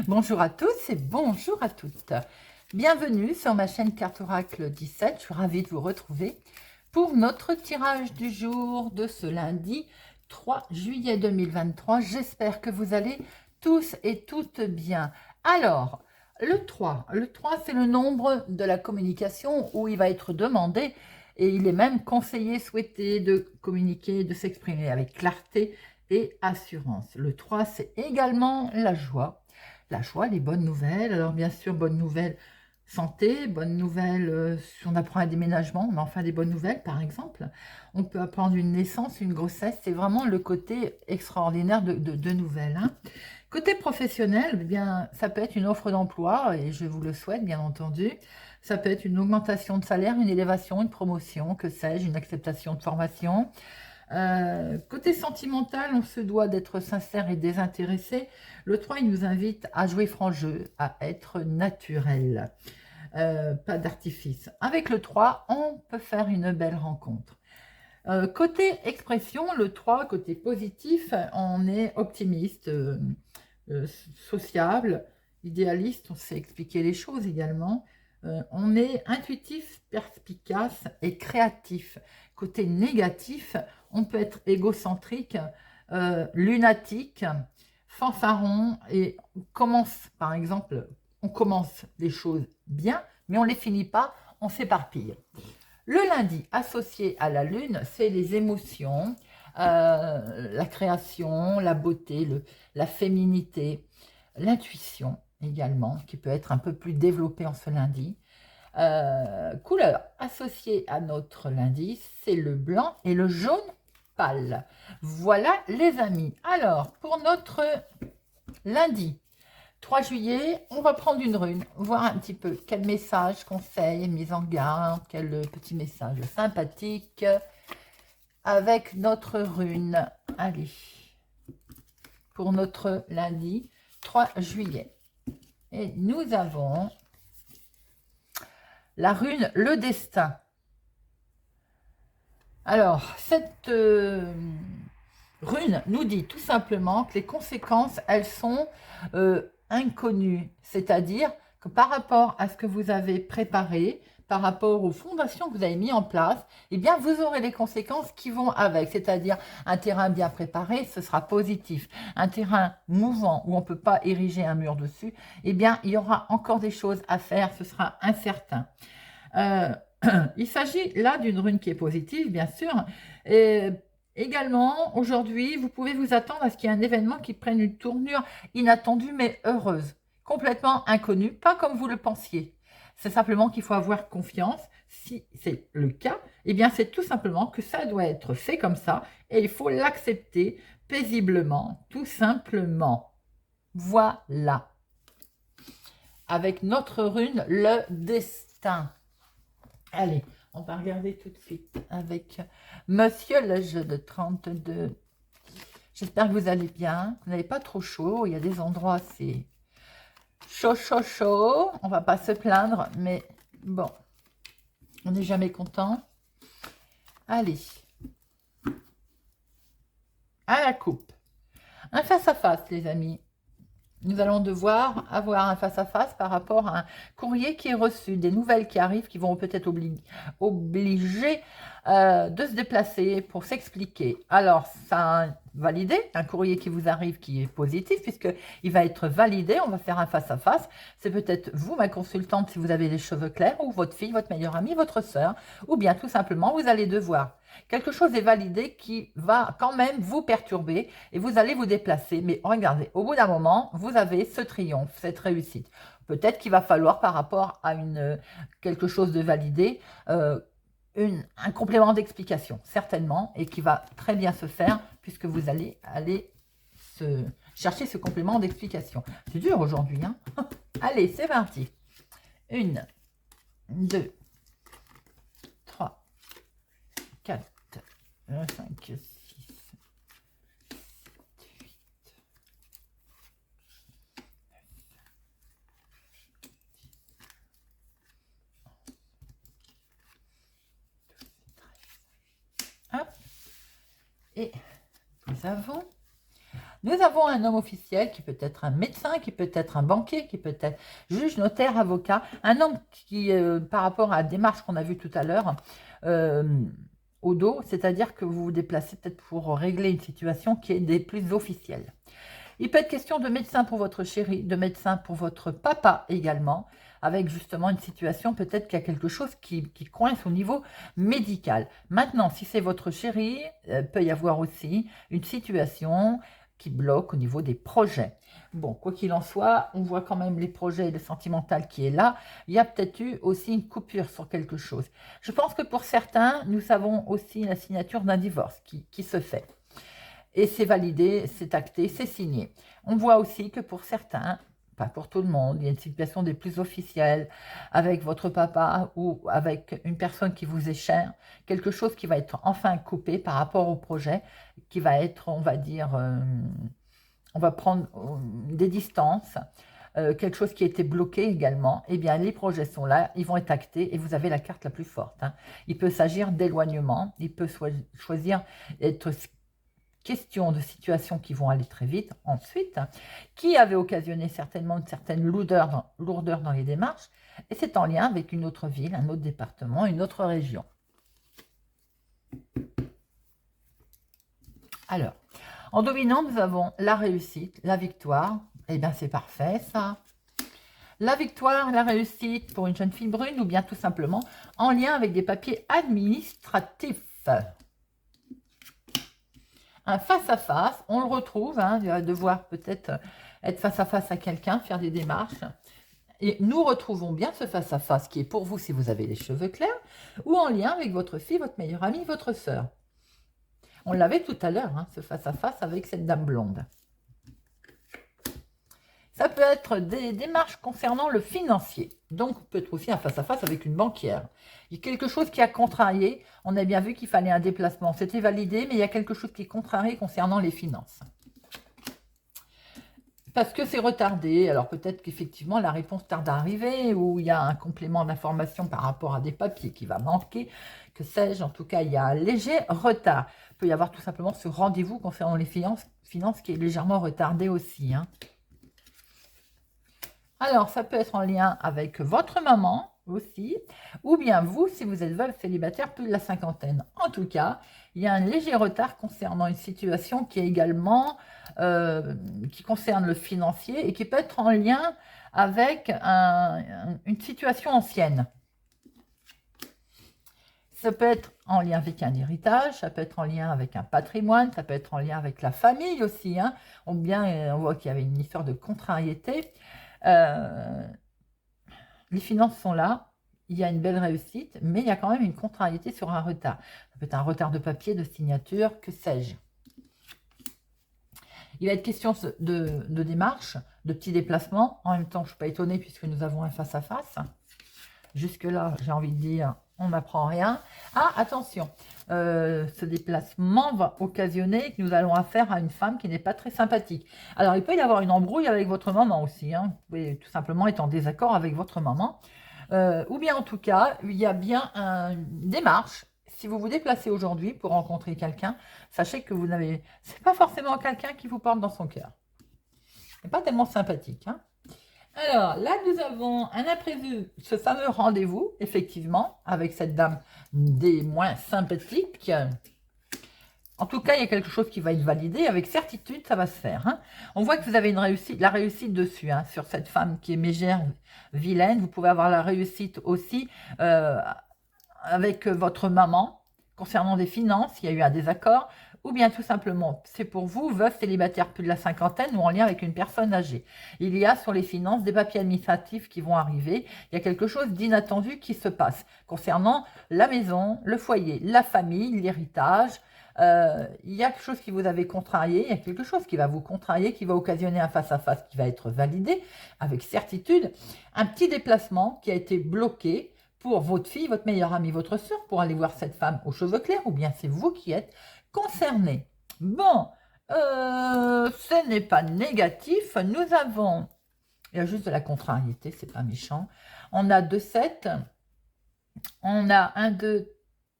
Bonjour à tous et bonjour à toutes. Bienvenue sur ma chaîne Carte Oracle 17. Je suis ravie de vous retrouver pour notre tirage du jour de ce lundi 3 juillet 2023. J'espère que vous allez tous et toutes bien. Alors, le 3 c'est le nombre de la communication où il va être demandé et il est même conseillé, souhaité de communiquer, de s'exprimer avec clarté et assurance. Le 3, c'est également la joie. La joie, les bonnes nouvelles. Alors bien sûr, bonnes nouvelles santé, bonnes nouvelles si on apprend un déménagement, mais enfin des bonnes nouvelles par exemple. On peut apprendre une naissance, une grossesse, c'est vraiment le côté extraordinaire de nouvelles. Hein. Côté professionnel, eh bien, ça peut être une offre d'emploi, et je vous le souhaite bien entendu. Ça peut être une augmentation de salaire, une élévation, une promotion, que sais-je, une acceptation de formation. Côté sentimental, on se doit d'être sincère et désintéressé. Le 3, il nous invite à jouer franc jeu, à être naturel, pas d'artifice. Avec le 3, on peut faire une belle rencontre. Côté expression, le 3, côté positif, on est optimiste, sociable, idéaliste, on sait expliquer les choses également. On est intuitif, perspicace et créatif. Côté négatif, on peut être égocentrique, lunatique, fanfaron et on commence, par exemple, on commence les choses bien, mais on ne les finit pas, on s'éparpille. Le lundi, associé à la lune, c'est les émotions, la création, la beauté, la féminité, l'intuition également, qui peut être un peu plus développée en ce lundi. Couleur associée à notre lundi, c'est le blanc et le jaune pâle. Voilà les amis. Alors, pour notre lundi 3 juillet, on va prendre une rune, voir un petit peu quel message, conseil, mise en garde, quel petit message sympathique avec notre rune. Allez, pour notre lundi 3 juillet. Et nous avons la rune Le Destin. Alors, cette rune nous dit tout simplement que les conséquences, elles sont inconnues. C'est-à-dire que par rapport à ce que vous avez préparé, par rapport aux fondations que vous avez mis en place, eh bien, vous aurez les conséquences qui vont avec. C'est-à-dire un terrain bien préparé, ce sera positif. Un terrain mouvant où on ne peut pas ériger un mur dessus, eh bien, il y aura encore des choses à faire, ce sera incertain. Il s'agit là d'une rune qui est positive, bien sûr. Et également, aujourd'hui, vous pouvez vous attendre à ce qu'il y ait un événement qui prenne une tournure inattendue mais heureuse, complètement inconnue, pas comme vous le pensiez. C'est simplement qu'il faut avoir confiance. Si c'est le cas, eh bien, c'est tout simplement que ça doit être fait comme ça et il faut l'accepter paisiblement, tout simplement. Voilà. Avec notre rune, le destin. Allez, on va regarder tout de suite avec Monsieur le jeu de 32. J'espère que vous allez bien, vous n'avez pas trop chaud. Il y a des endroits, c'est chaud, chaud, chaud. On va pas se plaindre, mais bon, on n'est jamais content. Allez, à la coupe. Un face-à-face, les amis. Nous allons devoir avoir un face-à-face par rapport à un courrier qui est reçu, des nouvelles qui arrivent qui vont peut-être obliger de se déplacer pour s'expliquer. Alors, ça validé, un courrier qui vous arrive qui est positif puisqu'il va être validé, on va faire un face-à-face. C'est peut-être vous, ma consultante, si vous avez les cheveux clairs, ou votre fille, votre meilleure amie, votre sœur, ou bien tout simplement, vous allez devoir. Quelque chose est validé qui va quand même vous perturber et vous allez vous déplacer. Mais regardez, au bout d'un moment, vous avez ce triomphe, cette réussite. Peut-être qu'il va falloir par rapport à quelque chose de validé, un complément d'explication, certainement, et qui va très bien se faire puisque vous allez aller chercher ce complément d'explication. C'est dur aujourd'hui, hein. Allez, c'est parti. 1, 2, 3, 4, 5, 6, 7, 8, 9, 10. Hop. Et nous avons Nous avons un homme officiel qui peut être un médecin, qui peut être un banquier, qui peut être juge, notaire, avocat. Un homme qui, par rapport à la démarche qu'on a vue tout à l'heure, au dos, c'est-à-dire que vous vous déplacez peut-être pour régler une situation qui est des plus officielles. Il peut être question de médecin pour votre chéri, de médecin pour votre papa également, avec justement une situation, peut-être qu'il y a quelque chose qui coince au niveau médical. Maintenant, si c'est votre chéri, peut y avoir aussi une situation qui bloque au niveau des projets. Bon, quoi qu'il en soit, on voit quand même les projets et le sentimental qui est là. Il y a peut-être eu aussi une coupure sur quelque chose. Je pense que pour certains, nous avons aussi la signature d'un divorce qui se fait. Et c'est validé, c'est acté, c'est signé. On voit aussi que pour certains, pas pour tout le monde, il y a une situation des plus officielles avec votre papa ou avec une personne qui vous est chère, quelque chose qui va être enfin coupé par rapport au projet, qui va être, on va dire, on va prendre des distances, quelque chose qui a été bloqué également, eh bien les projets sont là, ils vont être actés et vous avez la carte la plus forte. Hein. Il peut s'agir d'éloignement, il peut choisir d'être question de situations qui vont aller très vite ensuite, qui avait occasionné certainement une certaine lourdeur dans les démarches, et c'est en lien avec une autre ville, un autre département, une autre région. Alors, en dominant, nous avons la réussite, la victoire, et bien c'est parfait ça. La victoire, la réussite pour une jeune fille brune, ou bien tout simplement en lien avec des papiers administratifs. Un face-à-face, on le retrouve, hein, il va devoir peut-être être face-à-face à quelqu'un, faire des démarches. Et nous retrouvons bien ce face-à-face qui est pour vous si vous avez les cheveux clairs, ou en lien avec votre fille, votre meilleure amie, votre sœur. On l'avait tout à l'heure, hein, ce face-à-face avec cette dame blonde. Ça peut être des démarches concernant le financier. Donc, peut être aussi un face-à-face avec une banquière. Il y a quelque chose qui a contrarié. On a bien vu qu'il fallait un déplacement. C'était validé, mais il y a quelque chose qui est contrarié concernant les finances. Parce que c'est retardé. Alors, peut-être qu'effectivement, la réponse tarde à arriver ou il y a un complément d'information par rapport à des papiers qui va manquer. Que sais-je? En tout cas, il y a un léger retard. Il peut y avoir tout simplement ce rendez-vous concernant les finances qui est légèrement retardé aussi, hein. Alors, ça peut être en lien avec votre maman aussi, ou bien vous, si vous êtes veuve célibataire, plus de la cinquantaine. En tout cas, il y a un léger retard concernant une situation qui est également, qui concerne le financier et qui peut être en lien avec une situation ancienne. Ça peut être en lien avec un héritage, ça peut être en lien avec un patrimoine, ça peut être en lien avec la famille aussi, hein. On voit qu'il y avait une histoire de contrariété. Les finances sont là, il y a une belle réussite, mais il y a quand même une contrariété sur un retard. Ça peut être un retard de papier, de signature, que sais-je. Il va être question de démarche, de petits déplacements. En même temps, je ne suis pas étonnée puisque nous avons un face-à-face. Jusque-là, j'ai envie de dire, on n'apprend rien. Ah, attention, ce déplacement va occasionner que nous allons affaire à une femme qui n'est pas très sympathique. Alors, il peut y avoir une embrouille avec votre maman aussi. Hein. Vous pouvez tout simplement être en désaccord avec votre maman. Ou bien, en tout cas, il y a bien une démarche. Si vous vous déplacez aujourd'hui pour rencontrer quelqu'un, sachez que vous n'avez... C'est pas forcément quelqu'un qui vous porte dans son cœur. C'est pas tellement sympathique, hein. Alors, là, nous avons un imprévu, ce fameux rendez-vous, effectivement, avec cette dame des moins sympathiques. En tout cas, il y a quelque chose qui va être validé. Avec certitude, ça va se faire. Hein. On voit que vous avez la réussite dessus, hein, sur cette femme qui est mégère, vilaine. Vous pouvez avoir la réussite aussi avec votre maman, concernant des finances. Il y a eu un désaccord. Ou bien tout simplement, c'est pour vous, veuve célibataire plus de la cinquantaine ou en lien avec une personne âgée. Il y a sur les finances des papiers administratifs qui vont arriver. Il y a quelque chose d'inattendu qui se passe concernant la maison, le foyer, la famille, l'héritage. Il y a quelque chose qui vous avait contrarié, il y a quelque chose qui va vous contrarier, qui va occasionner un face-à-face qui va être validé avec certitude. Un petit déplacement qui a été bloqué pour votre fille, votre meilleure amie, votre soeur, pour aller voir cette femme aux cheveux clairs, ou bien c'est vous qui êtes concerné. Bon, ce n'est pas négatif. Nous avons, il y a juste de la contrariété, c'est pas méchant. On a 2 7, on a 1, 2,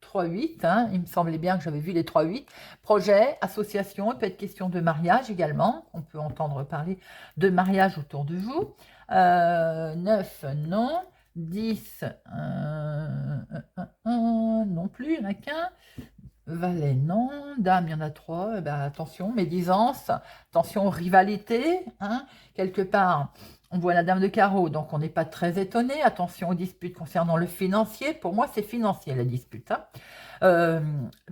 3-8, hein, il me semblait bien que j'avais vu les 3-8. Projet, association, il peut être question de mariage également. On peut entendre parler de mariage autour de vous. 9, non. 10, non plus, il n'y en a qu'un. Valet, non. Dame, il y en a 3. Eh ben, attention, médisance, attention, rivalité. Hein. Quelque part, on voit la dame de carreau, donc on n'est pas très étonné. Attention aux disputes concernant le financier. Pour moi, c'est financier la dispute. Hein.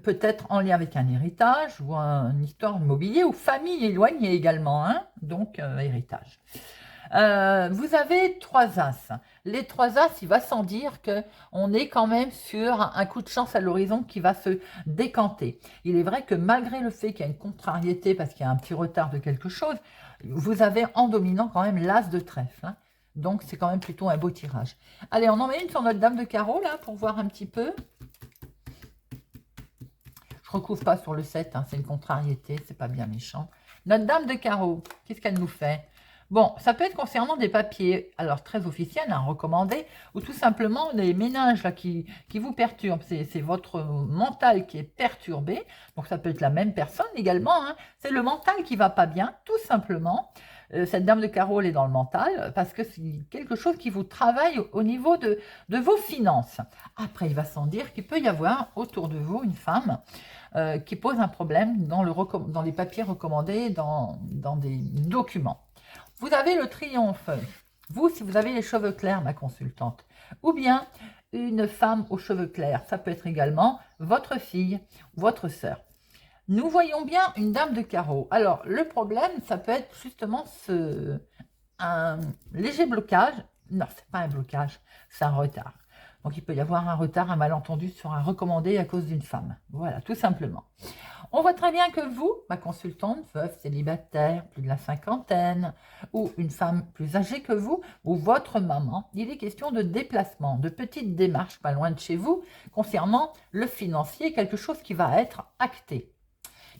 Peut-être en lien avec un héritage ou une histoire immobilier ou famille éloignée également. Hein. Donc, héritage. Vous avez 3 As. Les 3 As, il va sans dire qu'on est quand même sur un coup de chance à l'horizon qui va se décanter. Il est vrai que malgré le fait qu'il y a une contrariété parce qu'il y a un petit retard de quelque chose, vous avez en dominant quand même l'As de trèfle. Hein. Donc c'est quand même plutôt un beau tirage. Allez, on en met une sur notre dame de carreau là pour voir un petit peu. Je ne recouvre pas sur le 7, hein, c'est une contrariété, c'est pas bien méchant. Notre dame de carreau, qu'est-ce qu'elle nous fait ? Bon, ça peut être concernant des papiers, alors très officiels, hein, recommandés, ou tout simplement des méninges là, qui vous perturbent. C'est votre mental qui est perturbé, donc ça peut être la même personne également. Hein. C'est le mental qui va pas bien, tout simplement. Cette dame de carreau, elle est dans le mental, parce que c'est quelque chose qui vous travaille au niveau de vos finances. Après, il va sans dire qu'il peut y avoir autour de vous une femme qui pose un problème dans les papiers recommandés, dans des documents. Vous avez le triomphe. Vous, si vous avez les cheveux clairs, ma consultante, ou bien une femme aux cheveux clairs, ça peut être également votre fille, votre sœur. Nous voyons bien une dame de carreau. Alors, le problème, ça peut être justement un léger blocage. Non, c'est pas un blocage, c'est un retard. Donc, il peut y avoir un retard, un malentendu sur un recommandé à cause d'une femme. Voilà, tout simplement. On voit très bien que vous, ma consultante, veuve, célibataire, plus de la cinquantaine, ou une femme plus âgée que vous, ou votre maman, il est question de déplacement, de petites démarches pas loin de chez vous, concernant le financier, quelque chose qui va être acté,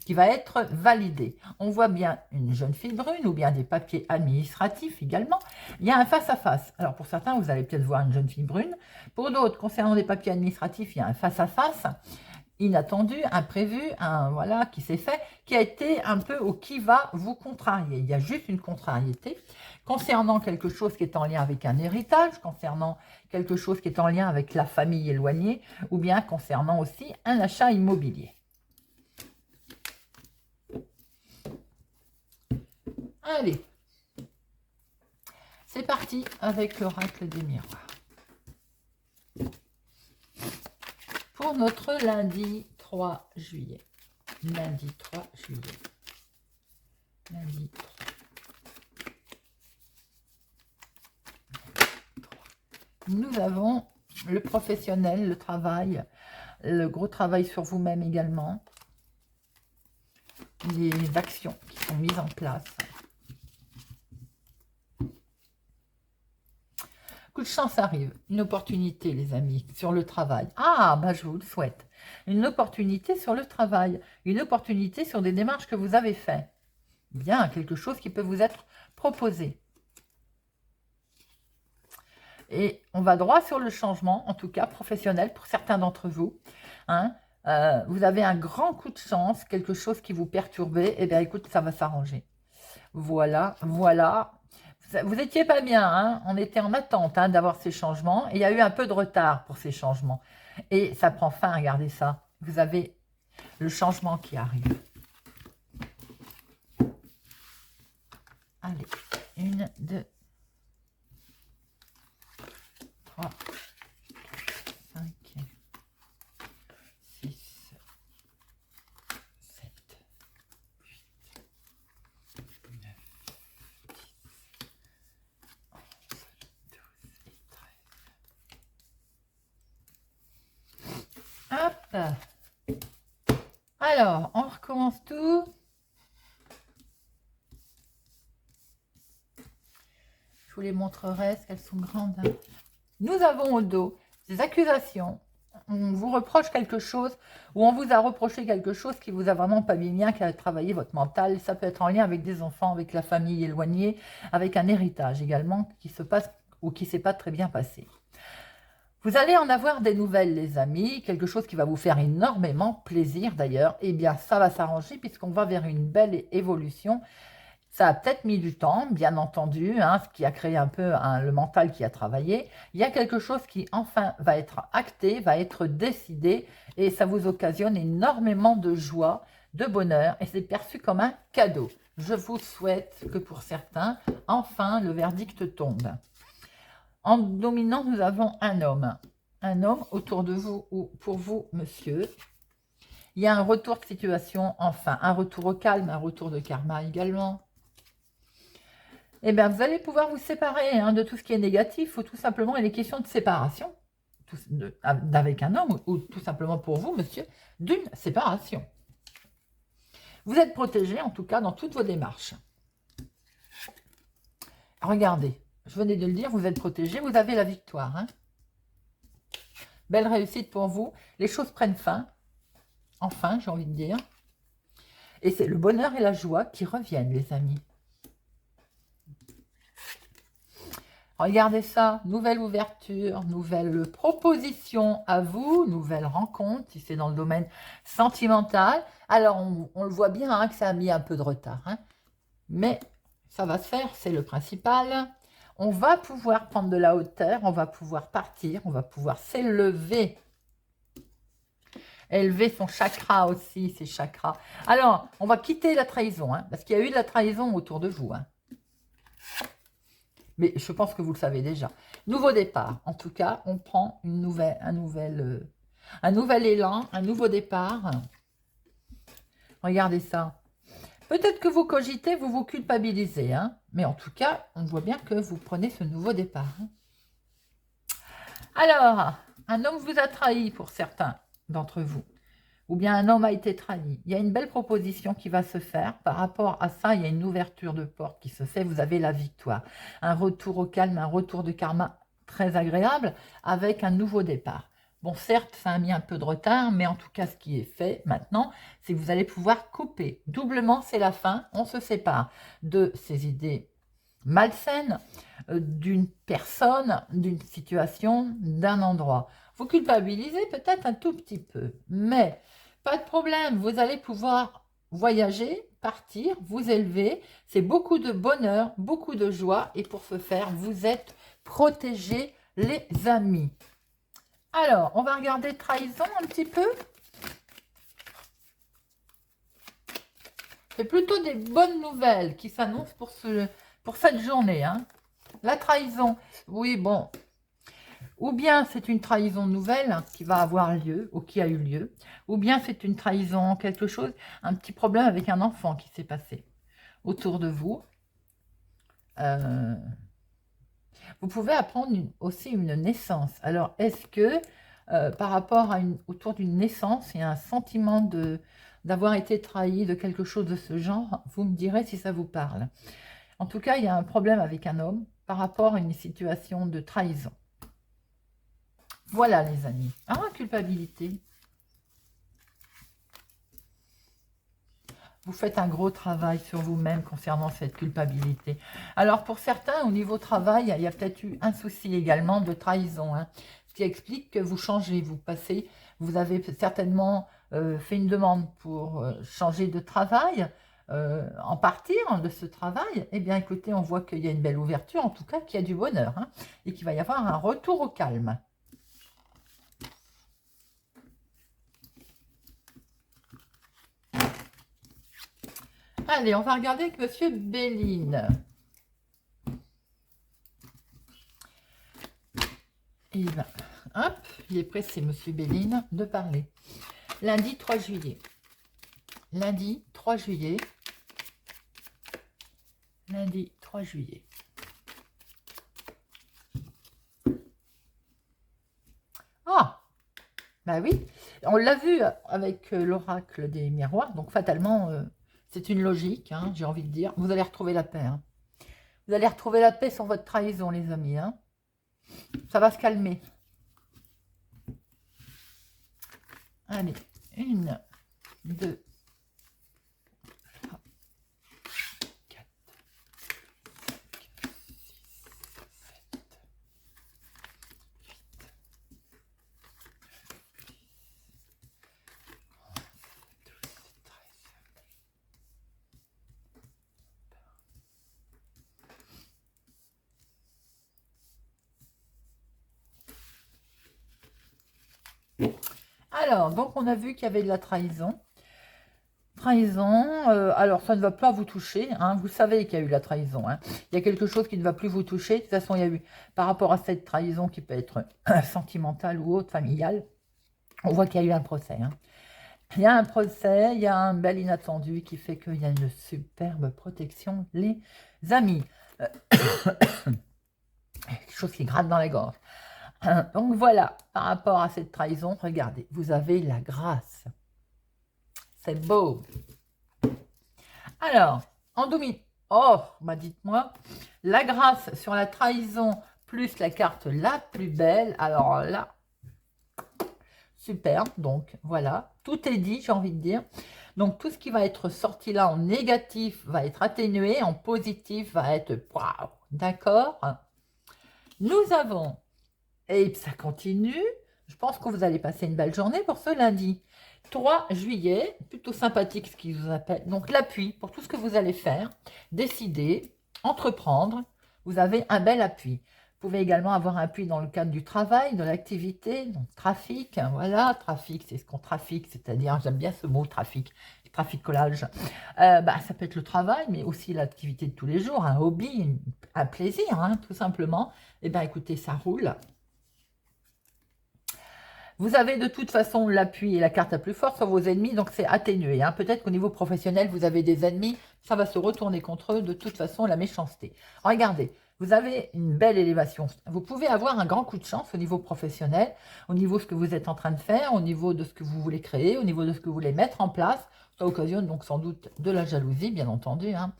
qui va être validé. On voit bien une jeune fille brune, ou bien des papiers administratifs également. Il y a un face-à-face. Alors pour certains, vous allez peut-être voir une jeune fille brune. Pour d'autres, concernant des papiers administratifs, il y a un face-à-face. Inattendu, imprévu, voilà, qui s'est fait, qui a été un peu au qui va vous contrarier. Il y a juste une contrariété concernant quelque chose qui est en lien avec un héritage, concernant quelque chose qui est en lien avec la famille éloignée, ou bien concernant aussi un achat immobilier. Allez, c'est parti avec l'oracle des miroirs. Pour notre lundi 3 juillet. Lundi 3 juillet. Lundi 3. Nous avons le professionnel, le travail, le gros travail sur vous-même également. Les actions qui sont mises en place. Coup de chance arrive, une opportunité les amis, sur le travail. Ah, bah je vous le souhaite. Une opportunité sur le travail, une opportunité sur des démarches que vous avez faites. Bien, quelque chose qui peut vous être proposé. Et on va droit sur le changement, en tout cas professionnel pour certains d'entre vous. Hein. Vous avez un grand coup de chance, quelque chose qui vous perturbait, eh bien écoute, ça va s'arranger. Voilà, voilà. Vous n'étiez pas bien, hein, on était en attente hein, d'avoir ces changements. Et il y a eu un peu de retard pour ces changements. Et ça prend fin, regardez ça. Vous avez le changement qui arrive. Allez, 1, 2, 3, 5, 6, 7, 8, 9, 10, 11, 12 et 13. Hop. Alors, on recommence tout. Je vous les montrerai, est-ce qu'elles sont grandes? Nous avons au dos des accusations. On vous reproche quelque chose ou on vous a reproché quelque chose qui vous a vraiment pas bien, qui a travaillé votre mental. Ça peut être en lien avec des enfants, avec la famille éloignée, avec un héritage également qui se passe ou qui ne s'est pas très bien passé. Vous allez en avoir des nouvelles, les amis, quelque chose qui va vous faire énormément plaisir d'ailleurs. Eh bien, ça va s'arranger puisqu'on va vers une belle évolution. Ça a peut-être mis du temps, bien entendu, hein, ce qui a créé un peu le mental qui a travaillé. Il y a quelque chose qui enfin va être acté, va être décidé et ça vous occasionne énormément de joie, de bonheur et c'est perçu comme un cadeau. Je vous souhaite que pour certains, enfin, le verdict tombe. En dominant, nous avons un homme. Un homme autour de vous ou pour vous, monsieur. Il y a un retour de situation, enfin, un retour au calme, un retour de karma également. Eh bien, vous allez pouvoir vous séparer hein, de tout ce qui est négatif ou tout simplement, il est question de séparation avec un homme ou tout simplement pour vous, monsieur, d'une séparation. Vous êtes protégé, en tout cas, dans toutes vos démarches. Regardez, je venais de le dire, vous êtes protégé, vous avez la victoire. Hein. Belle réussite pour vous. Les choses prennent fin. Enfin, j'ai envie de dire. Et c'est le bonheur et la joie qui reviennent, les amis. Regardez ça, nouvelle ouverture, nouvelle proposition à vous, nouvelle rencontre, si c'est dans le domaine sentimental. Alors, on le voit bien hein, que ça a mis un peu de retard. Hein. Mais ça va se faire, c'est le principal. On va pouvoir prendre de la hauteur, on va pouvoir partir, on va pouvoir s'élever. Élever son chakra aussi, ses chakras. Alors, on va quitter la trahison, hein, parce qu'il y a eu de la trahison autour de vous. Hein. Mais je pense que vous le savez déjà. Nouveau départ. En tout cas, on prend un nouvel élan, un nouveau départ. Regardez ça. Peut-être que vous cogitez, vous vous culpabilisez. Hein, mais en tout cas, on voit bien que vous prenez ce nouveau départ. Hein. Alors, un homme vous a trahi pour certains d'entre vous. Ou bien un homme a été trahi. Il y a une belle proposition qui va se faire. Par rapport à ça, il y a une ouverture de porte qui se fait. Vous avez la victoire. Un retour au calme, un retour de karma très agréable avec un nouveau départ. Bon, certes, ça a mis un peu de retard, mais en tout cas, ce qui est fait maintenant, c'est que vous allez pouvoir couper. Doublement, c'est la fin. On se sépare de ces idées malsaines, d'une personne, d'une situation, d'un endroit. Vous culpabilisez peut-être un tout petit peu, mais pas de problème, vous allez pouvoir voyager, partir, vous élever. C'est beaucoup de bonheur, beaucoup de joie. Et pour ce faire, vous êtes protégés, les amis. Alors, on va regarder trahison un petit peu. C'est plutôt des bonnes nouvelles qui s'annoncent pour cette journée. Hein. La trahison, oui, bon, ou bien c'est une trahison nouvelle qui va avoir lieu, ou qui a eu lieu, ou bien c'est une trahison, quelque chose, un petit problème avec un enfant qui s'est passé autour de vous. Vous pouvez apprendre aussi une naissance. Alors, est-ce que par rapport à autour d'une naissance, il y a un sentiment d'avoir été trahi, de quelque chose de ce genre? Vous me direz si ça vous parle. En tout cas, il y a un problème avec un homme par rapport à une situation de trahison. Voilà les amis. Ah, culpabilité. Vous faites un gros travail sur vous-même concernant cette culpabilité. Alors pour certains, au niveau travail, il y a peut-être eu un souci également de trahison. Hein, ce qui explique que vous changez, vous passez, vous avez certainement fait une demande pour changer de travail, en partir de ce travail. Eh bien écoutez, on voit qu'il y a une belle ouverture, en tout cas qu'il y a du bonheur. Hein, et qu'il va y avoir un retour au calme. Allez, on va regarder avec Monsieur Béline. Et ben, hop, il est pressé, Monsieur Béline, de parler. Lundi 3 juillet. Lundi 3 juillet. Lundi 3 juillet. Ah, bah oui, on l'a vu avec l'oracle des miroirs, donc fatalement... c'est une logique, hein, j'ai envie de dire. Vous allez retrouver la paix. Hein. Vous allez retrouver la paix sur votre trahison, les amis. Hein. Ça va se calmer. Allez, 1, 2, 3, 4, 5, 6, 7, 8, Alors, donc on a vu qu'il y avait de la trahison. Trahison, alors ça ne va pas vous toucher, hein, vous savez qu'il y a eu la trahison, hein. Il y a quelque chose qui ne va plus vous toucher, de toute façon il y a eu, par rapport à cette trahison qui peut être sentimentale ou autre, familiale, on voit qu'il y a eu un procès, hein. Il y a un procès, il y a un bel inattendu qui fait qu'il y a une superbe protection, les amis. Quelque chose qui gratte dans la gorge. Donc voilà, par rapport à cette trahison, regardez, vous avez la grâce. C'est beau. Alors, en dominant, oh, bah dites-moi, la grâce sur la trahison plus la carte la plus belle. Alors là, super. Donc voilà, tout est dit, j'ai envie de dire. Donc tout ce qui va être sorti là en négatif va être atténué, en positif va être waouh. D'accord. Nous avons, et ça continue, je pense que vous allez passer une belle journée pour ce lundi. 3 juillet, plutôt sympathique ce qui vous appelle. Donc l'appui pour tout ce que vous allez faire, décider, entreprendre, vous avez un bel appui. Vous pouvez également avoir un appui dans le cadre du travail, de l'activité, donc trafic, hein, voilà, trafic, c'est ce qu'on trafique, c'est-à-dire, j'aime bien ce mot trafic, traficolage. Ça peut être le travail, mais aussi l'activité de tous les jours, un hobby, un plaisir, hein, tout simplement. Eh bien écoutez, ça roule. Vous avez de toute façon l'appui et la carte la plus forte sur vos ennemis, donc c'est atténué, hein. Peut-être qu'au niveau professionnel, vous avez des ennemis, ça va se retourner contre eux, de toute façon, la méchanceté. Regardez, vous avez une belle élévation. Vous pouvez avoir un grand coup de chance au niveau professionnel, au niveau de ce que vous êtes en train de faire, au niveau de ce que vous voulez créer, au niveau de ce que vous voulez mettre en place. Ça occasionne donc sans doute de la jalousie, bien entendu, hein.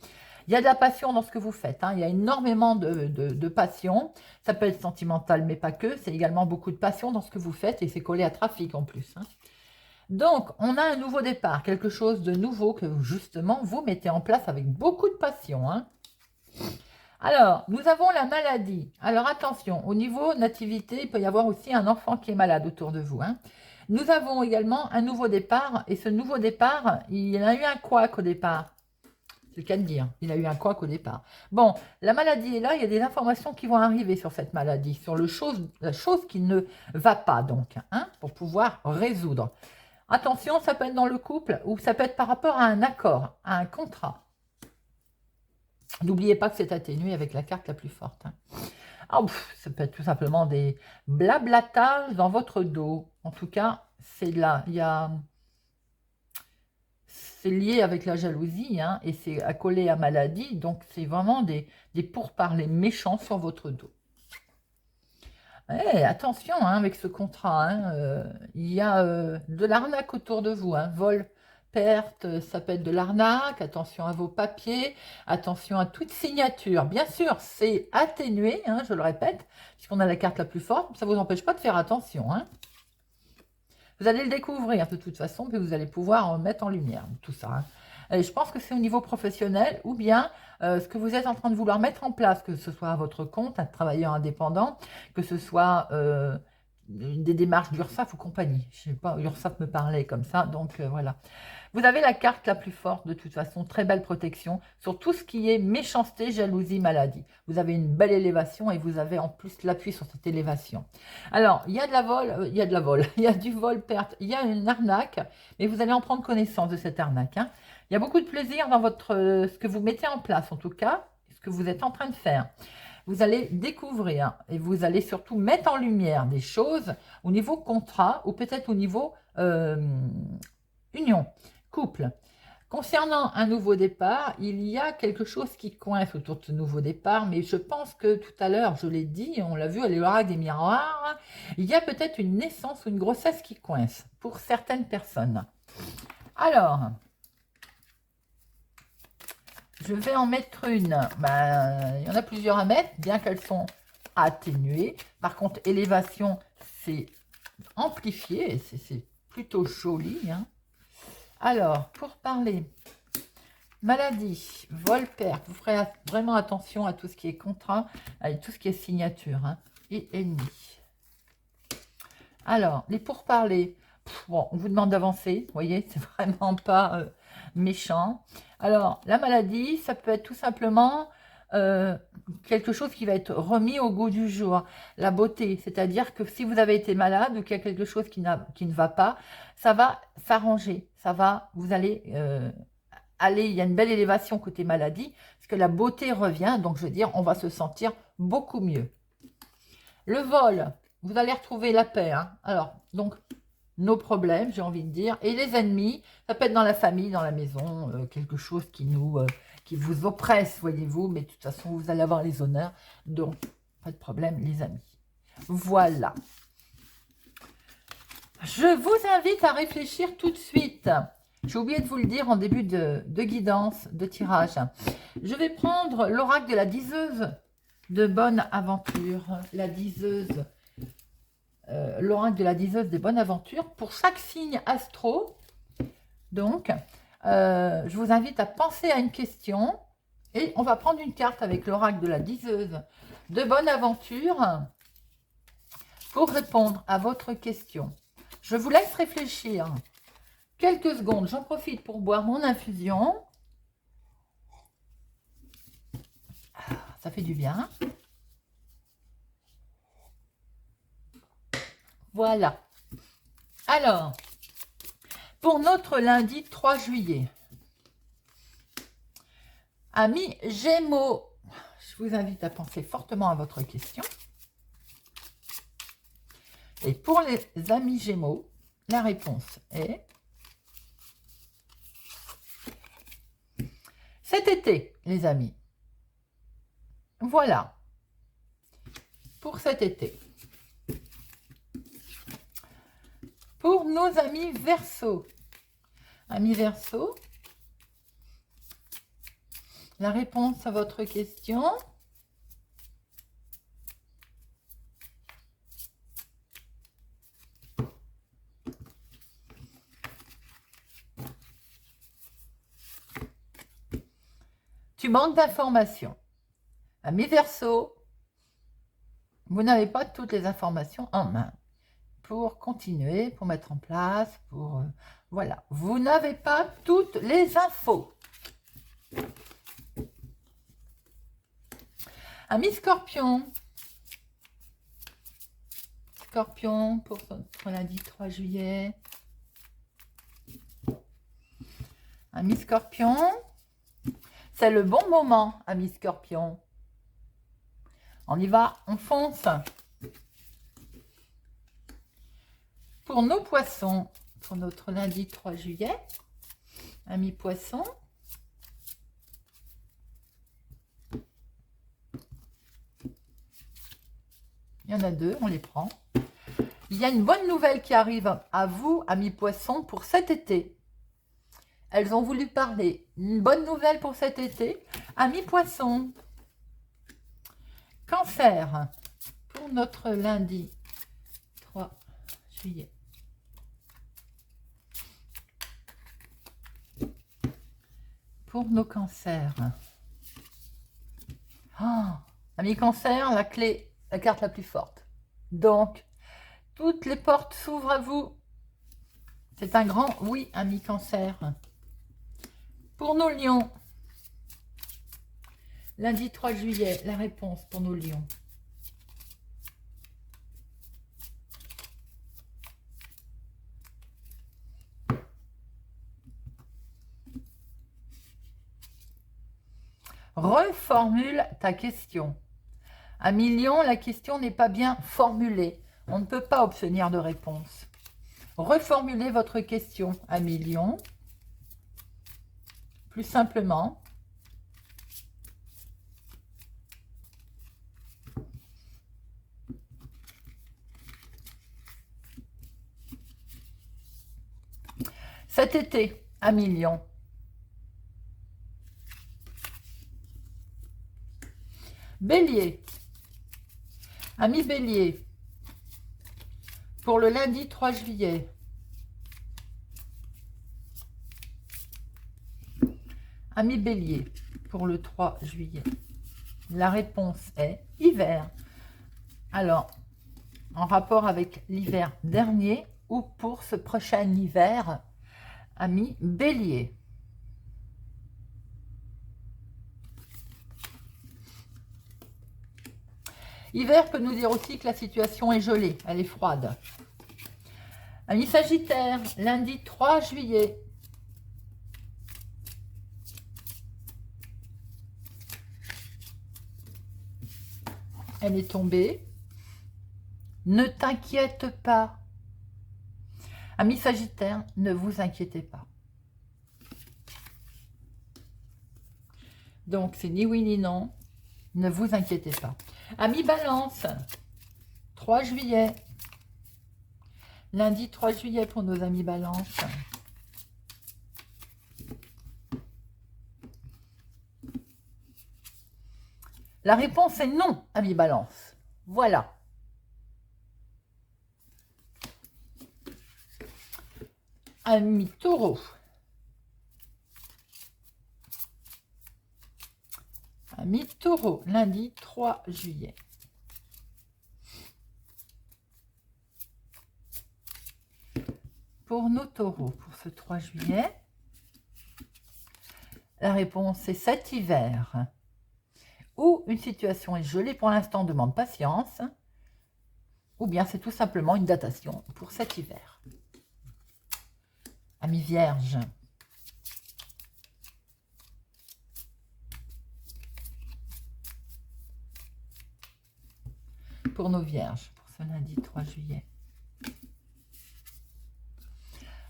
Il y a de la passion dans ce que vous faites, hein. Il y a énormément de passion. Ça peut être sentimental, mais pas que. C'est également beaucoup de passion dans ce que vous faites et c'est collé à trafic en plus, hein. Donc, on a un nouveau départ, quelque chose de nouveau que justement vous mettez en place avec beaucoup de passion, hein. Alors, nous avons la maladie. Alors attention, au niveau nativité, il peut y avoir aussi un enfant qui est malade autour de vous, hein. Nous avons également un nouveau départ et ce nouveau départ, il y en a eu un couac au départ. C'est le cas de dire. Il a eu un couac au départ. Bon, la maladie est là. Il y a des informations qui vont arriver sur cette maladie, sur la chose qui ne va pas, donc, hein, pour pouvoir résoudre. Attention, ça peut être dans le couple ou ça peut être par rapport à un accord, à un contrat. N'oubliez pas que c'est atténué avec la carte la plus forte, hein. Ça peut être tout simplement des blablatages dans votre dos. En tout cas, c'est là. Il y a... C'est lié avec la jalousie, hein, et c'est accolé à maladie, donc c'est vraiment des pourparlers méchants sur votre dos. Attention, hein, avec ce contrat, hein, il y a de l'arnaque autour de vous, hein, vol, perte, ça peut être de l'arnaque, attention à vos papiers, attention à toute signature. Bien sûr, c'est atténué, hein, je le répète, puisqu'on a la carte la plus forte, ça ne vous empêche pas de faire attention, hein. Vous allez le découvrir de toute façon, puis vous allez pouvoir mettre en lumière tout ça, hein. Et je pense que c'est au niveau professionnel ou bien ce que vous êtes en train de vouloir mettre en place, que ce soit à votre compte, un travailleur indépendant, que ce soit des démarches d'URSSAF ou compagnie. Je ne sais pas, URSSAF me parlait comme ça, donc voilà. Vous avez la carte la plus forte de toute façon, très belle protection sur tout ce qui est méchanceté, jalousie, maladie. Vous avez une belle élévation et vous avez en plus l'appui sur cette élévation. Alors, il y a de la vol, il y a de la vol, il y a du vol, perte, il y a une arnaque, mais vous allez en prendre connaissance de cette arnaque, hein. Il y a beaucoup de plaisir dans votre, ce que vous mettez en place, en tout cas, ce que vous êtes en train de faire. Vous allez découvrir et vous allez surtout mettre en lumière des choses au niveau contrat ou peut-être au niveau union, couple. Concernant un nouveau départ, il y a quelque chose qui coince autour de ce nouveau départ, mais je pense que tout à l'heure, je l'ai dit, on l'a vu à l'oracle des miroirs, il y a peut-être une naissance ou une grossesse qui coince pour certaines personnes. Alors, je vais en mettre une. Il y en a plusieurs à mettre, bien qu'elles sont atténuées. Par contre, élévation, c'est amplifié, c'est plutôt joli, hein. Alors, pour parler maladie, vol, perte, vous ferez vraiment attention à tout ce qui est contrat, à tout ce qui est signature, hein, et ennemi. Alors, les pourparlers, bon, on vous demande d'avancer, vous voyez, c'est vraiment pas méchant. Alors, la maladie, ça peut être tout simplement quelque chose qui va être remis au goût du jour. La beauté, c'est-à-dire que si vous avez été malade ou qu'il y a quelque chose qui ne va pas, ça va s'arranger. Vous allez il y a une belle élévation côté maladie, parce que la beauté revient, donc je veux dire, on va se sentir beaucoup mieux. Le vol, vous allez retrouver la paix. Hein. Alors, donc, nos problèmes, j'ai envie de dire, et les ennemis, ça peut être dans la famille, dans la maison, quelque chose qui vous oppresse, voyez-vous, mais de toute façon, vous allez avoir les honneurs, donc, pas de problème, les amis. Voilà. Je vous invite à réfléchir tout de suite. J'ai oublié de vous le dire en début de guidance, de tirage. Je vais prendre l'oracle de la diseuse de bonne aventure. La diseuse, l'oracle de la diseuse des bonnes aventures pour chaque signe astro. Donc, je vous invite à penser à une question et on va prendre une carte avec l'oracle de la diseuse de bonne aventure pour répondre à votre question. Je vous laisse réfléchir quelques secondes. J'en profite pour boire mon infusion. Ça fait du bien. Voilà. Alors, pour notre lundi 3 juillet, amis Gémeaux, je vous invite à penser fortement à votre question. Et pour les amis Gémeaux, la réponse est cet été, les amis. Voilà. Pour cet été. Pour nos amis Verseaux. Amis Verseaux, la réponse à votre question. Tu manques d'informations. Amis Verseaux, vous n'avez pas toutes les informations en main pour continuer, pour mettre en place, pour... voilà, vous n'avez pas toutes les infos. Amis Scorpion. Scorpion pour lundi 3 juillet. Amis Scorpion. C'est le bon moment, amis Scorpion. On y va, on fonce. Pour nos poissons, pour notre lundi 3 juillet, amis poissons. Il y en a deux, on les prend. Il y a une bonne nouvelle qui arrive à vous, amis poissons, pour cet été. Elles ont voulu parler. Une bonne nouvelle pour cet été. Amis poissons. Cancer. Pour notre lundi 3 juillet. Pour nos cancers. Oh, amis cancer, la clé, la carte la plus forte. Donc, toutes les portes s'ouvrent à vous. C'est un grand oui, amis cancer. Pour nos lions, lundi 3 juillet, la réponse pour nos lions. Reformule ta question. Ami lion, la question n'est pas bien formulée. On ne peut pas obtenir de réponse. Reformulez votre question, ami lion. Plus simplement. Cet été, ami lion. Bélier. Ami Bélier. Pour le lundi 3 juillet. Ami Bélier, pour le 3 juillet. La réponse est hiver. Alors, en rapport avec l'hiver dernier ou pour ce prochain hiver, ami Bélier. Hiver peut nous dire aussi que la situation est gelée, elle est froide. Amis Sagittaire, lundi 3 juillet. Elle est tombée. Ne t'inquiète pas. Amis Sagittaire, ne vous inquiétez pas. Donc, c'est ni oui ni non. Ne vous inquiétez pas. Amis Balance, 3 juillet. Lundi 3 juillet pour nos amis Balance. La réponse est non, amis Balance. Voilà. Amis Taureau. Amis Taureau, lundi 3 juillet. Pour nos taureaux, pour ce 3 juillet, la réponse est cet hiver. Ou une situation est gelée pour l'instant, demande patience. Ou bien c'est tout simplement une datation pour cet hiver. Amis Vierge. Pour nos Vierges, pour ce lundi 3 juillet.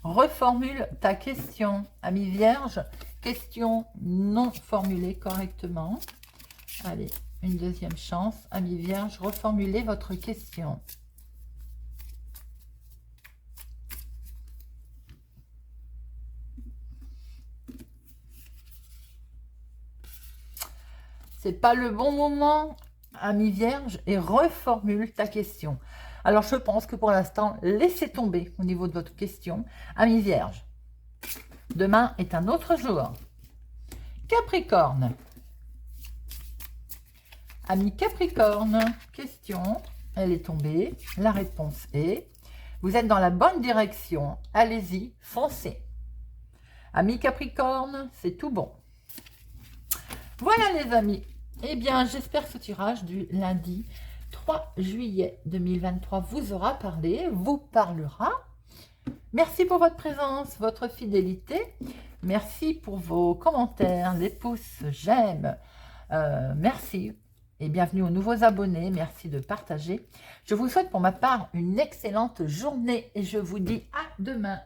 Reformule ta question, ami Vierge. Question non formulée correctement. Allez, une deuxième chance. Ami Vierge, reformulez votre question. C'est pas le bon moment, ami Vierge, et reformule ta question. Alors, je pense que pour l'instant, laissez tomber au niveau de votre question. Ami Vierge, demain est un autre jour. Capricorne. Ami Capricorne, question, elle est tombée. La réponse est, vous êtes dans la bonne direction. Allez-y, foncez. Ami Capricorne, c'est tout bon. Voilà les amis. Eh bien, j'espère que ce tirage du lundi 3 juillet 2023 vous aura parlé, vous parlera. Merci pour votre présence, votre fidélité. Merci pour vos commentaires, les pouces, j'aime. Merci et bienvenue aux nouveaux abonnés. Merci de partager. Je vous souhaite pour ma part une excellente journée et je vous dis à demain.